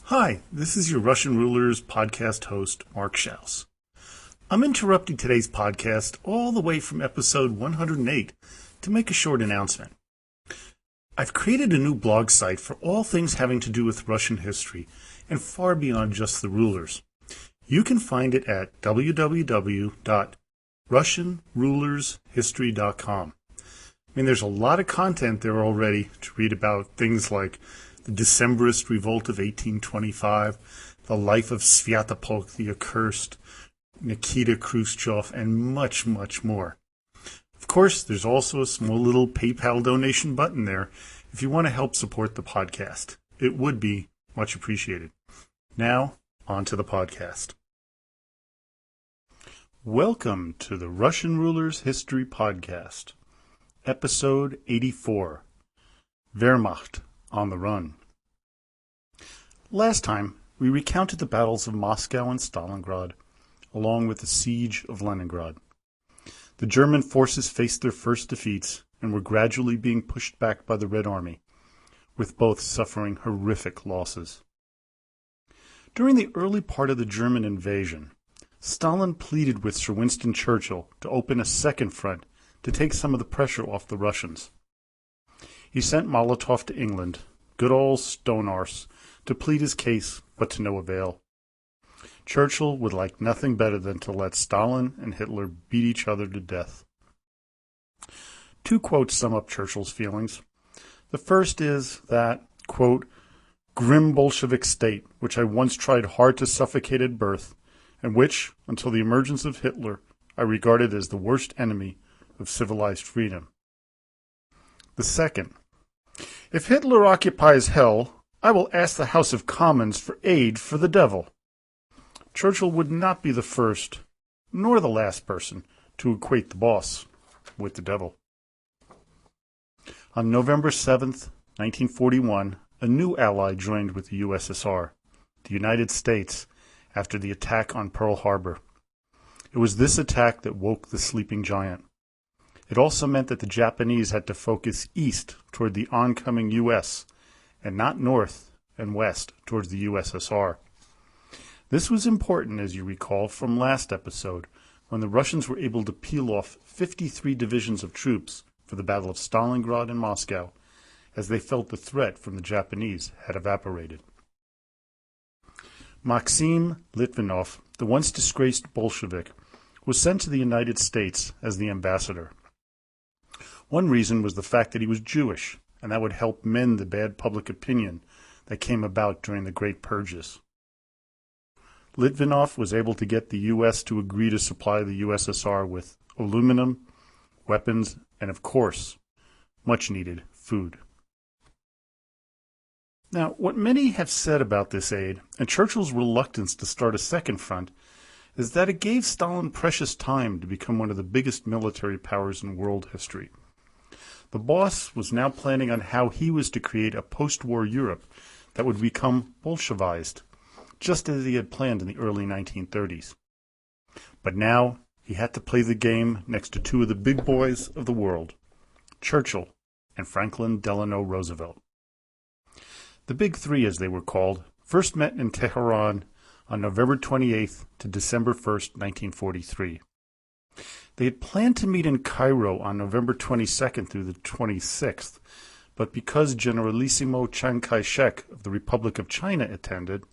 Hi, this is your Russian Rulers podcast host, Mark Schaus. I'm interrupting today's podcast all the way from episode 108 to make a short announcement. I've created a new blog site for all things having to do with Russian history and far beyond just the rulers. You can find it at www.russianrulershistory.com. There's a lot of content there already to read about things like the Decembrist Revolt of 1825, the life of Svyatopolk the Accursed, Nikita Khrushchev, and much, much more. Of course, there's also a small little PayPal donation button there if you want to help support the podcast. It would be much appreciated. Now, on to the podcast. Welcome to the Russian Rulers History Podcast, Episode 84, Wehrmacht on the Run. Last time, we recounted the battles of Moscow and Stalingrad, along with the siege of Leningrad. The German forces faced their first defeats and were gradually being pushed back by the Red Army, with both suffering horrific losses. During the early part of the German invasion, Stalin pleaded with Sir Winston Churchill to open a second front to take some of the pressure off the Russians. He sent Molotov to England, good old stone arse, to plead his case, but to no avail. Churchill would like nothing better than to let Stalin and Hitler beat each other to death. Two quotes sum up Churchill's feelings. The first is that, quote, "grim Bolshevik state, which I once tried hard to suffocate at birth, and which, until the emergence of Hitler, I regarded as the worst enemy of civilized freedom." The second, "If Hitler occupies hell, I will ask the House of Commons for aid for the devil." Churchill would not be the first, nor the last person, to equate the boss with the devil. On November 7th, 1941, a new ally joined with the USSR, the United States, after the attack on Pearl Harbor. It was this attack that woke the sleeping giant. It also meant that the Japanese had to focus east toward the oncoming U.S., and not north and west towards the USSR. This was important, as you recall, from last episode, when the Russians were able to peel off 53 divisions of troops for the Battle of Stalingrad and Moscow, as they felt the threat from the Japanese had evaporated. Maxim Litvinov, the once disgraced Bolshevik, was sent to the United States as the ambassador. One reason was the fact that he was Jewish, and that would help mend the bad public opinion that came about during the Great Purges. Litvinov was able to get the U.S. to agree to supply the USSR with aluminum, weapons, and, of course, much-needed food. Now, what many have said about this aid, and Churchill's reluctance to start a second front, is that it gave Stalin precious time to become one of the biggest military powers in world history. The boss was now planning on how he was to create a post-war Europe that would become Bolshevized, just as he had planned in the early 1930s. But now he had to play the game next to two of the big boys of the world, Churchill and Franklin Delano Roosevelt. The Big Three, as they were called, first met in Tehran on November 28th to December 1st, 1943. They had planned to meet in Cairo on November 22nd through the 26th, but because Generalissimo Chiang Kai-shek of the Republic of China attended,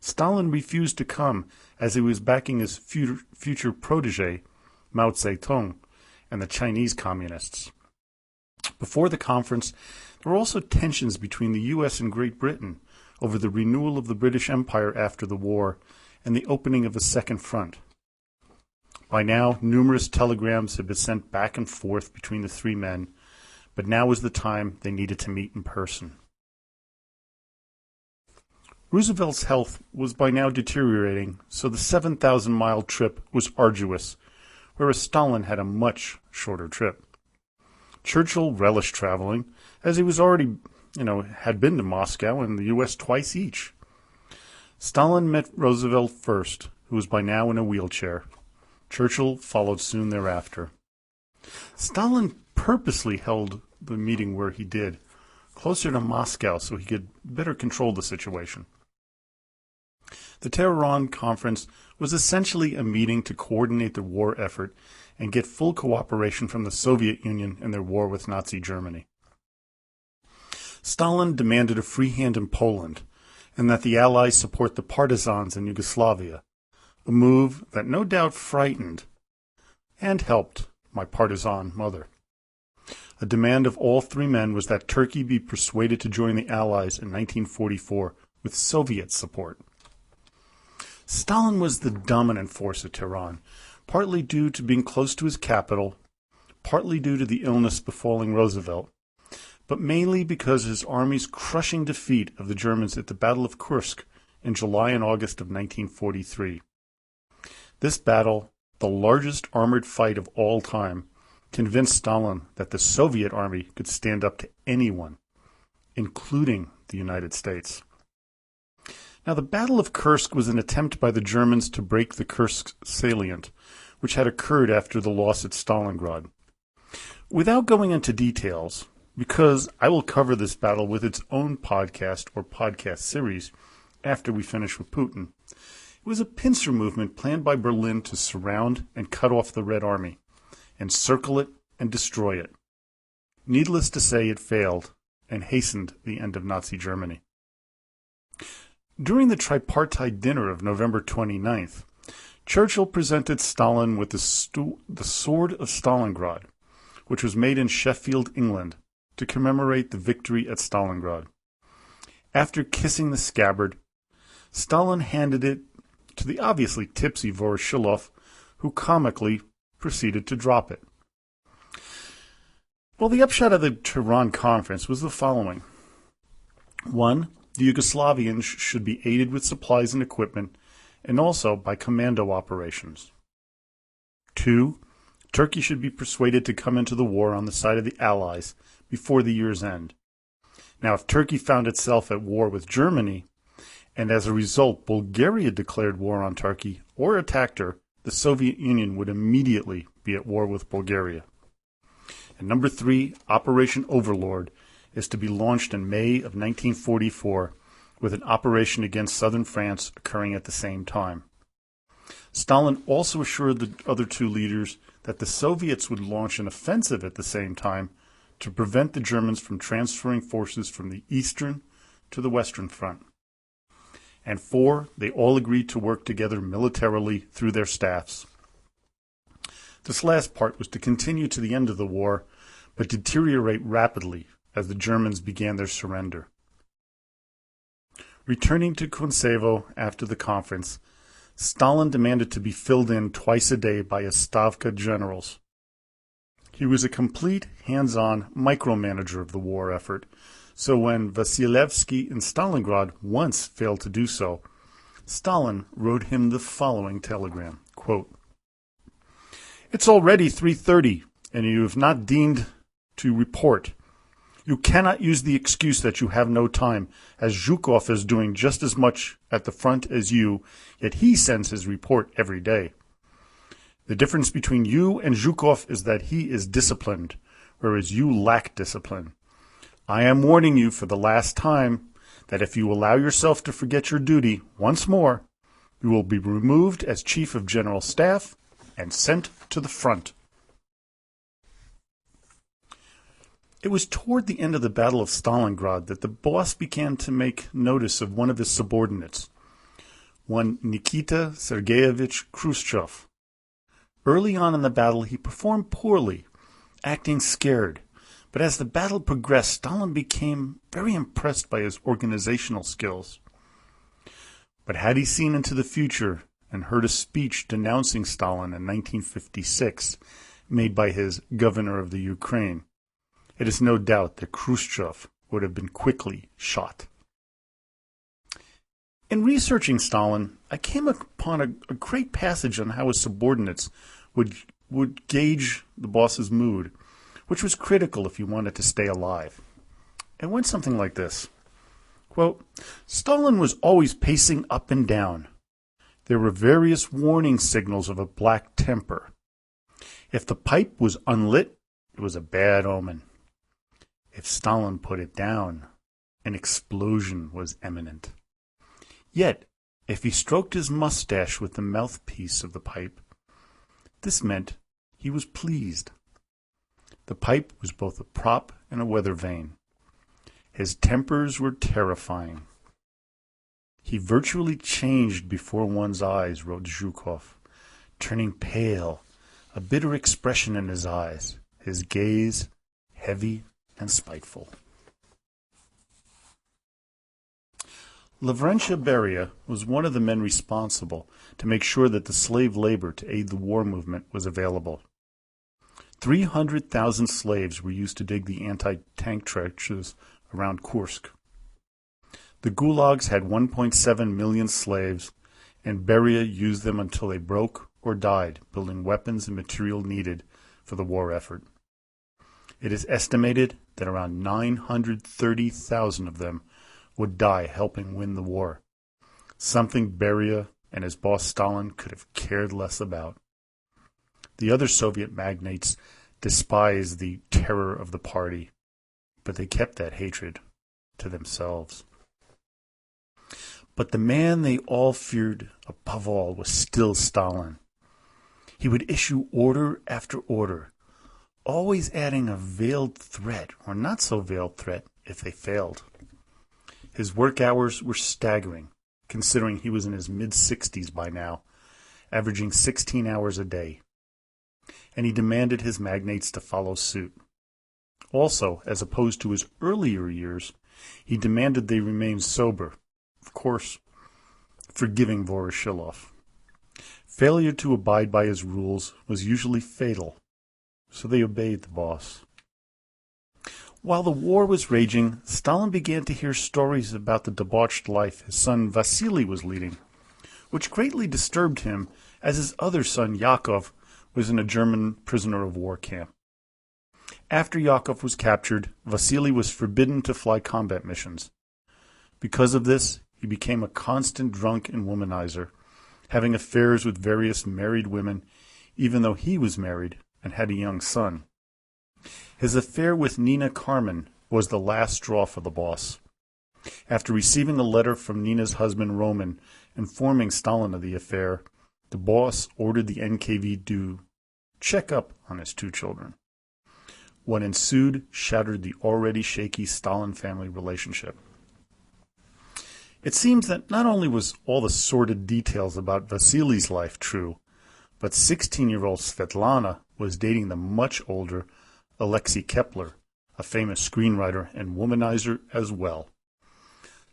Stalin refused to come as he was backing his future protege, Mao Zedong, and the Chinese communists. Before the conference, there were also tensions between the U.S. and Great Britain over the renewal of the British Empire after the war and the opening of a second front. By now, numerous telegrams had been sent back and forth between the three men, but now was the time they needed to meet in person. Roosevelt's health was by now deteriorating, so the 7,000-mile trip was arduous, whereas Stalin had a much shorter trip. Churchill relished traveling, as he was already, had been to Moscow and the U.S. twice each. Stalin met Roosevelt first, who was by now in a wheelchair. Churchill followed soon thereafter. Stalin purposely held the meeting where he did, closer to Moscow so he could better control the situation. The Tehran Conference was essentially a meeting to coordinate the war effort and get full cooperation from the Soviet Union in their war with Nazi Germany. Stalin demanded a free hand in Poland and that the Allies support the partisans in Yugoslavia, a move that no doubt frightened and helped my partisan mother. A demand of all three men was that Turkey be persuaded to join the Allies in 1944 with Soviet support. Stalin was the dominant force at Tehran, partly due to being close to his capital, partly due to the illness befalling Roosevelt, but mainly because of his army's crushing defeat of the Germans at the Battle of Kursk in July and August of 1943. This battle, the largest armored fight of all time, convinced Stalin that the Soviet army could stand up to anyone, including the United States. Now, the Battle of Kursk was an attempt by the Germans to break the Kursk salient, which had occurred after the loss at Stalingrad. Without going into details, because I will cover this battle with its own podcast or podcast series after we finish with Putin, it was a pincer movement planned by Berlin to surround and cut off the Red Army, encircle it and destroy it. Needless to say, it failed and hastened the end of Nazi Germany. During the tripartite dinner of November 29th, Churchill presented Stalin with the Sword of Stalingrad, which was made in Sheffield, England, to commemorate the victory at Stalingrad. After kissing the scabbard, Stalin handed it to the obviously tipsy Voroshilov, who comically proceeded to drop it. Well, the upshot of the Tehran Conference was the following. 1. The Yugoslavians should be aided with supplies and equipment, and also by commando operations. 2. Turkey should be persuaded to come into the war on the side of the Allies before the year's end. Now, if Turkey found itself at war with Germany, and as a result Bulgaria declared war on Turkey or attacked her, the Soviet Union would immediately be at war with Bulgaria. And number 3, Operation Overlord is to be launched in May of 1944, with an operation against southern France occurring at the same time. Stalin also assured the other two leaders that the Soviets would launch an offensive at the same time to prevent the Germans from transferring forces from the Eastern to the Western Front. And 4, they all agreed to work together militarily through their staffs. This last part was to continue to the end of the war, but deteriorate rapidly as the Germans began their surrender. Returning to Kuncevo after the conference, Stalin demanded to be filled in twice a day by his Stavka generals. He was a complete, hands-on micromanager of the war effort, so when Vasilevsky in Stalingrad once failed to do so, Stalin wrote him the following telegram, quote, "It's already 3:30, and you have not deigned to report. You cannot use the excuse that you have no time, as Zhukov is doing just as much at the front as you, yet he sends his report every day. The difference between you and Zhukov is that he is disciplined, whereas you lack discipline. I am warning you for the last time that if you allow yourself to forget your duty once more, you will be removed as Chief of General Staff and sent to the front." It was toward the end of the Battle of Stalingrad that the boss began to make notice of one of his subordinates, one Nikita Sergeyevich Khrushchev. Early on in the battle, he performed poorly, acting scared, but as the battle progressed, Stalin became very impressed by his organizational skills. But had he seen into the future and heard a speech denouncing Stalin in 1956, made by his governor of the Ukraine, it is no doubt that Khrushchev would have been quickly shot. In researching Stalin, I came upon a great passage on how his subordinates would gauge the boss's mood, which was critical if he wanted to stay alive. It went something like this. Quote, "Stalin was always pacing up and down. There were various warning signals of a black temper. If the pipe was unlit, it was a bad omen. If Stalin put it down, an explosion was imminent. Yet, If he stroked his mustache with the mouthpiece of the pipe, this meant he was pleased. The pipe was both a prop and a weather vane. His tempers were terrifying. He virtually changed before one's eyes, wrote Zhukov, turning pale, a bitter expression in his eyes, his gaze heavy and spiteful. Lavrentia Beria was one of the men responsible to make sure that the slave labor to aid the war movement was available. 300,000 slaves were used to dig the anti-tank trenches around Kursk. The gulags had 1.7 million slaves, and Beria used them until they broke or died, building weapons and material needed for the war effort. It is estimated that around 930,000 of them would die helping win the war, something Beria and his boss Stalin could have cared less about. The other Soviet magnates despised the terror of the party, but they kept that hatred to themselves. But the man they all feared above all was still Stalin. He would issue order after order, always adding a veiled threat or not so veiled threat if they failed. His work hours were staggering, considering he was in his mid-60s by now, averaging 16 hours a day. And he demanded his magnates to follow suit. Also, as opposed to his earlier years, he demanded they remain sober, of course, forgiving Voroshilov. Failure to abide by his rules was usually fatal, so they obeyed the boss. While the war was raging, Stalin began to hear stories about the debauched life his son Vasily was leading, which greatly disturbed him as his other son Yakov was in a German prisoner of war camp. After Yakov was captured, Vasily was forbidden to fly combat missions. Because of this, he became a constant drunk and womanizer, having affairs with various married women, even though he was married and had a young son. His affair with Nina Carmen was the last straw for the boss. After receiving a letter from Nina's husband Roman informing Stalin of the affair, the boss ordered the NKVD to check up on his two children. What ensued shattered the already shaky Stalin family relationship. It seems that not only was all the sordid details about Vasily's life true, but 16-year-old Svetlana was dating the much older Alexei Kepler, a famous screenwriter and womanizer as well.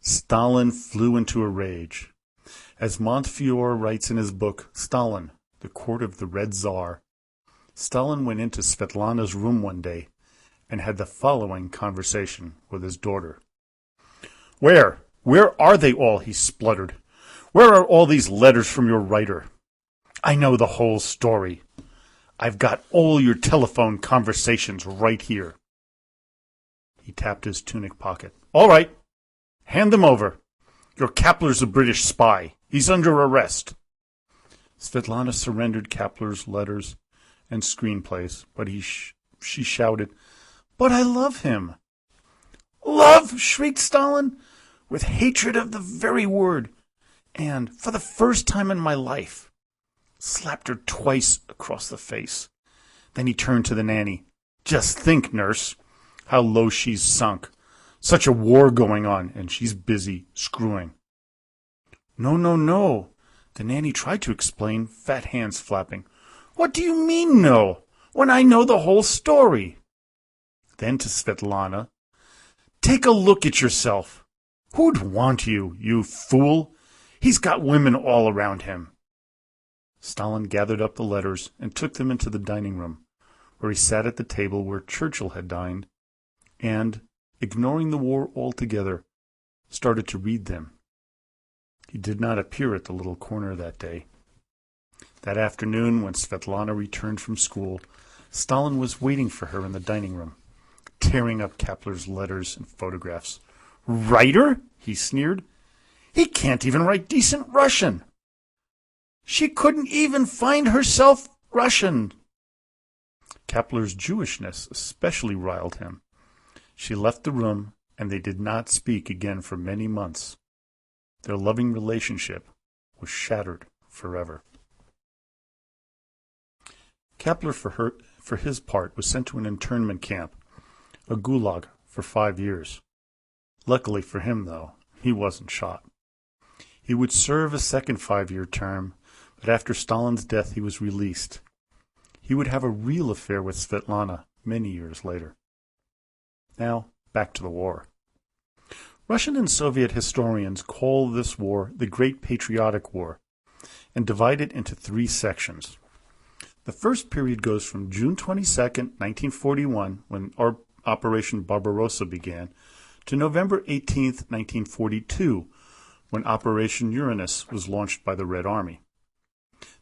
Stalin flew into a rage. As Montefiore writes in his book, Stalin, The Court of the Red Tsar, Stalin went into Svetlana's room one day and had the following conversation with his daughter. Where are they all?" he spluttered. "Where are all these letters from your writer? I know the whole story. I've got all your telephone conversations right here." He tapped his tunic pocket. "All right, hand them over. Your Kapler's a British spy. He's under arrest." Svetlana surrendered Kapler's letters and screenplays, but she shouted, "But I love him." "Love?" shrieked Stalin, with hatred of the very word, and, for the first time in my life, slapped her twice across the face. Then he turned to the nanny. "Just think, nurse, how low she's sunk. Such a war going on, and she's busy screwing." "No, no, no," the nanny tried to explain, fat hands flapping. "What do you mean, no, when I know the whole story?" Then to Svetlana, "Take a look at yourself. Who'd want you, you fool? He's got women all around him." Stalin gathered up the letters and took them into the dining room, where he sat at the table where Churchill had dined, and, ignoring the war altogether, started to read them. He did not appear at the little corner that day. That afternoon, when Svetlana returned from school, Stalin was waiting for her in the dining room, tearing up Kapler's letters and photographs. "Writer?" he sneered. "He can't even write decent Russian. She couldn't even find herself Russian." Kapler's Jewishness especially riled him. She left the room, and they did not speak again for many months. Their loving relationship was shattered forever. Kepler, for his part, was sent to an internment camp, a gulag, for 5 years. Luckily for him, though, he wasn't shot. He would serve a second 5-year term, but after Stalin's death he was released. He would have a real affair with Svetlana many years later. Now, back to the war. Russian and Soviet historians call this war the Great Patriotic War and divide it into 3 sections. The first period goes from June 22, 1941, when Operation Barbarossa began, to November 18, 1942, when Operation Uranus was launched by the Red Army.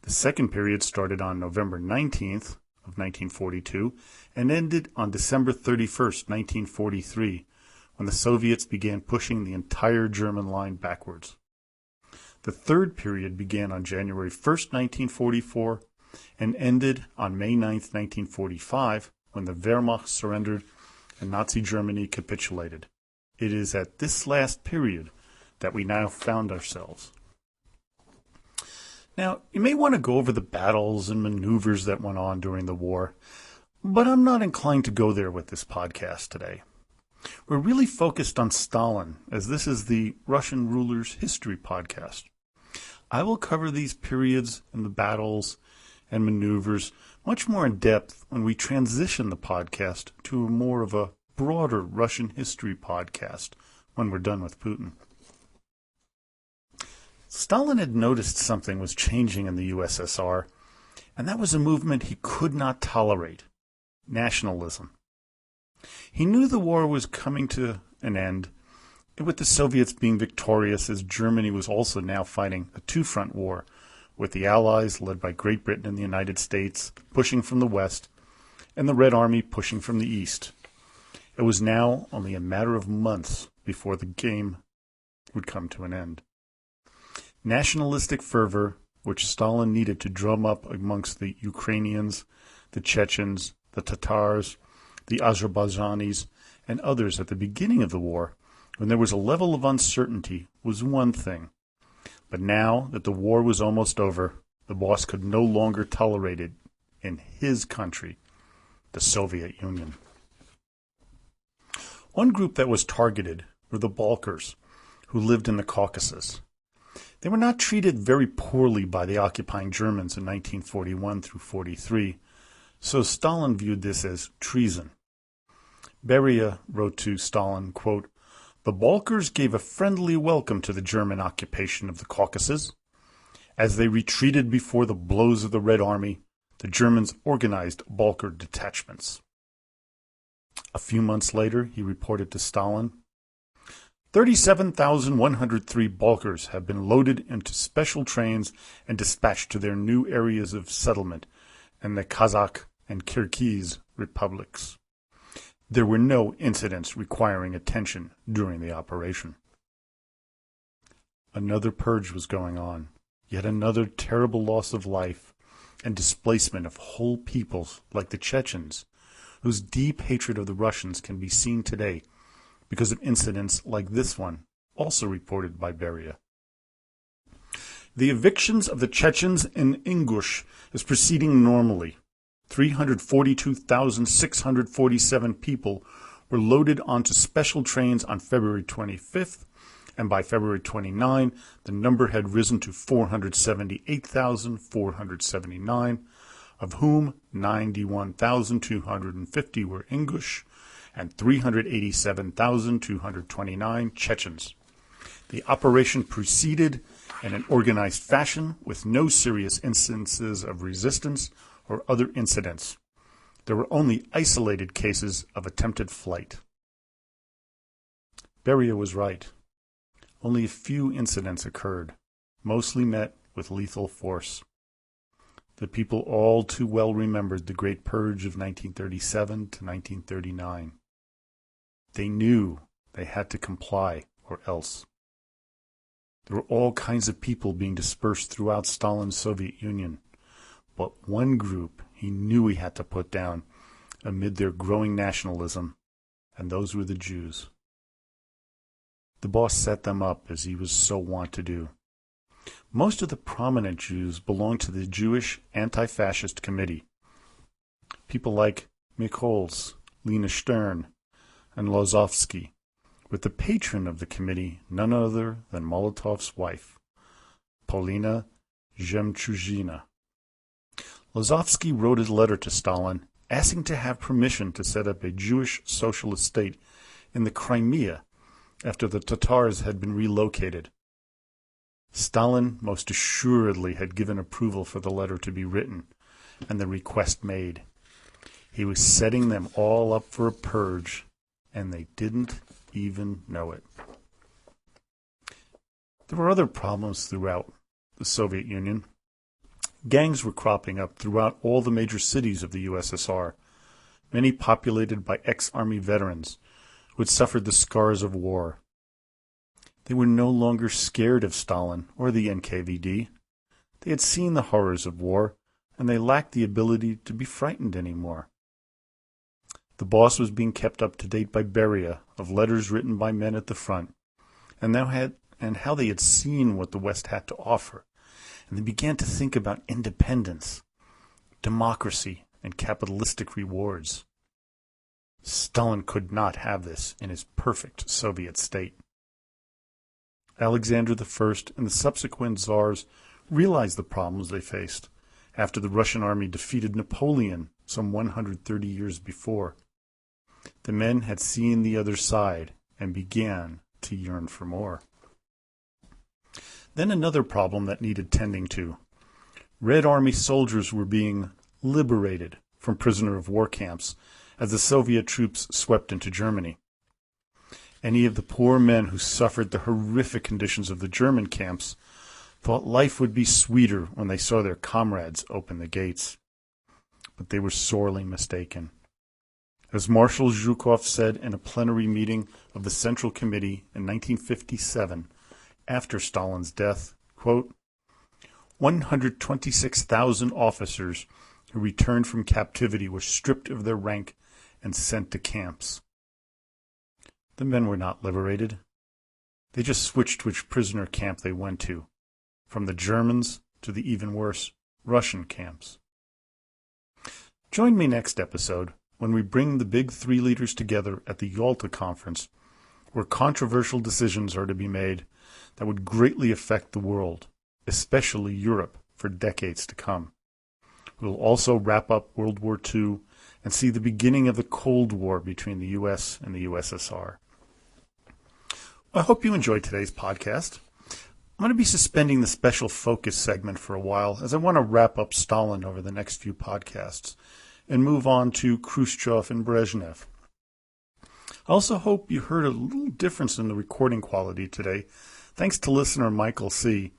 The second period started on November 19th of 1942 and ended on December 31st, 1943, when the Soviets began pushing the entire German line backwards. The third period began on January 1st, 1944, and ended on May 9th, 1945, when the Wehrmacht surrendered and Nazi Germany capitulated. It is at this last period that we now found ourselves. Now, you may want to go over the battles and maneuvers that went on during the war, but I'm not inclined to go there with this podcast today. We're really focused on Stalin, as this is the Russian ruler's history podcast. I will cover these periods and the battles and maneuvers much more in depth when we transition the podcast to more of a broader Russian history podcast when we're done with Putin. Stalin had noticed something was changing in the USSR, and that was a movement he could not tolerate: nationalism. He knew the war was coming to an end, with the Soviets being victorious, as Germany was also now fighting a two-front war, with the Allies, led by Great Britain and the United States, pushing from the west, and the Red Army pushing from the east. It was now only a matter of months before the game would come to an end. Nationalistic fervor, which Stalin needed to drum up amongst the Ukrainians, the Chechens, the Tatars, the Azerbaijanis, and others at the beginning of the war, when there was a level of uncertainty, was one thing. But now that the war was almost over, the boss could no longer tolerate it in his country, the Soviet Union. One group that was targeted were the Balkars, who lived in the Caucasus. They were not treated very poorly by the occupying Germans in 1941 through 43, so Stalin viewed this as treason. Beria wrote to Stalin, quote, "The Balkars gave a friendly welcome to the German occupation of the Caucasus. As they retreated before the blows of the Red Army, the Germans organized Balkar detachments." A few months later, he reported to Stalin, 37,103 Balkars have been loaded into special trains and dispatched to their new areas of settlement in the Kazakh and Kyrgyz republics. There were no incidents requiring attention during the operation. Another purge was going on, yet another terrible loss of life and displacement of whole peoples like the Chechens, whose deep hatred of the Russians can be seen today because of incidents like this one, also reported by Beria. The evictions of the Chechens in Ingush is proceeding normally. 342,647 people were loaded onto special trains on February 25th, and by February 29, the number had risen to 478,479, of whom 91,250 were Ingush and 387,229 Chechens. The operation proceeded in an organized fashion with no serious instances of resistance or other incidents. There were only isolated cases of attempted flight. Beria was right. Only a few incidents occurred, mostly met with lethal force. The people all too well remembered the Great Purge of 1937 to 1939. They knew they had to comply or else. There were all kinds of people being dispersed throughout Stalin's Soviet Union, but one group he knew he had to put down amid their growing nationalism, and those were the Jews. The boss set them up as he was so wont to do. Most of the prominent Jews belonged to the Jewish Anti-Fascist Committee. People like Michols, Lena Stern, and Lozovsky, with the patron of the committee none other than Molotov's wife, Polina Zhemchuzhina. Lozovsky wrote a letter to Stalin asking to have permission to set up a Jewish socialist state in the Crimea after the Tatars had been relocated. Stalin most assuredly had given approval for the letter to be written and the request made. He was setting them all up for a purge, and they didn't even know it. There were other problems throughout the Soviet Union. Gangs were cropping up throughout all the major cities of the USSR, many populated by ex-army veterans who had suffered the scars of war. They were no longer scared of Stalin or the NKVD. They had seen the horrors of war, and they lacked the ability to be frightened anymore. The boss was being kept up to date by Beria of letters written by men at the front, and how they had seen what the West had to offer, and they began to think about independence, democracy, and capitalistic rewards. Stalin could not have this in his perfect Soviet state. Alexander I and the subsequent czars realized the problems they faced after the Russian army defeated Napoleon some 130 years before. The men had seen the other side and began to yearn for more. Then another problem that needed tending to. Red Army soldiers were being liberated from prisoner of war camps as the Soviet troops swept into Germany. Any of the poor men who suffered the horrific conditions of the German camps thought life would be sweeter when they saw their comrades open the gates. But they were sorely mistaken. As Marshal Zhukov said in a plenary meeting of the Central Committee in 1957, after Stalin's death, quote, 126,000 officers who returned from captivity were stripped of their rank and sent to camps. The men were not liberated. They just switched which prisoner camp they went to, from the Germans to the even worse Russian camps. Join me next episode when we bring the big three leaders together at the Yalta Conference, where controversial decisions are to be made that would greatly affect the world, especially Europe, for decades to come. We will also wrap up World War II and see the beginning of the Cold War between the U.S. and the USSR. I hope you enjoyed today's podcast. I'm going to be suspending the special focus segment for a while as I want to wrap up Stalin over the next few podcasts and move on to Khrushchev and Brezhnev. I also hope you heard a little difference in the recording quality today, thanks to listener Michael C.,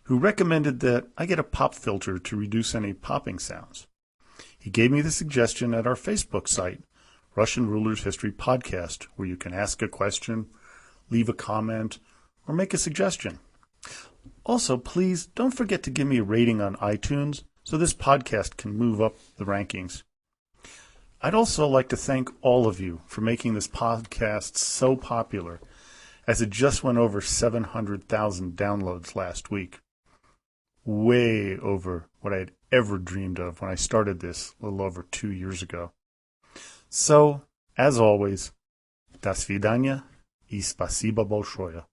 who recommended that I get a pop filter to reduce any popping sounds. He gave me the suggestion at our Facebook site, Russian Rulers History Podcast, where you can ask a question, leave a comment, or make a suggestion. Also, please don't forget to give me a rating on iTunes so this podcast can move up the rankings. I'd also like to thank all of you for making this podcast so popular, as it just went over 700,000 downloads last week. Way over what I had ever dreamed of when I started this a little over 2 years ago. So, as always, до свидания и спасибо большое.